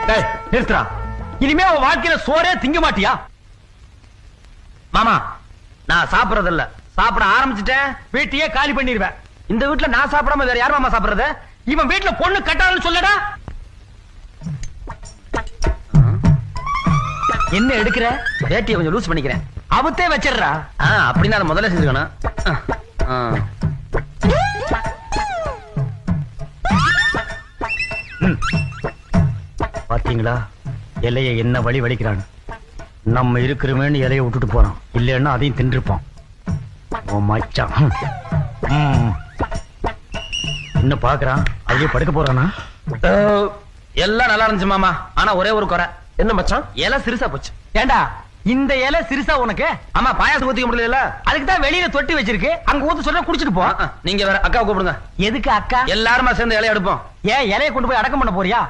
நிறுத்துறா. இனிமே உன் வாழ்க்கையில சோறே திங்க மாட்டியா? மாமா, நான் சாப்பிடறது இல்ல. சாப்பிட ஆரம்பிச்சுட்டேன் வீட்டையே காலி பண்ணிடுவேன். இந்த வீட்டுல நான் சாப்பிடாம வேற யார் மாமா சாப்பிடுறது? இவன் வீட்டுல பொண்ணு கட்டாதுன்னு சொல்லடா. என்ன எடுக்கிற? வேட்டியை கொஞ்சம் லூஸ் பண்ணிக்கிறேன். அவத்தே வச்சிடுறா. அப்படின்னா அதை முதல்ல செஞ்சுக்கணும். பாத்தீங்களா இலைய என்ன வழி வலிக்கிறான். நம்ம இருக்கிறோமேன்னு இலைய விட்டுட்டு போறான். இல்லைன்னா அதையும் தின்றுப்பான். மச்சான் என்ன பாக்குறான்? அதுலயே படுக்க போறானா? எல்லாம் நல்லா இருந்துச்சு மாமா. ஆனா ஒரே ஒரு குறை. என்ன மச்சான்? இலை சிறுசா போச்சு. ஏண்டா இந்த இலை சிறுசா உனக்கு? ஆமா, பாயாசம் ஊத்திக்க முடியல. அதுக்கு தான் வெளியில தொட்டி வச்சிருக்கு. அங்க ஊத்து சொல்ல குடிச்சிட்டு போ. நீங்க வேற அக்கா கூப்பிடுங்க. எதுக்கு அக்கா? எல்லாருமா சேர்ந்து இலைய எடுப்போம். ஏன் இலைய கொண்டு போய் அடக்கம் பண்ண போறியா?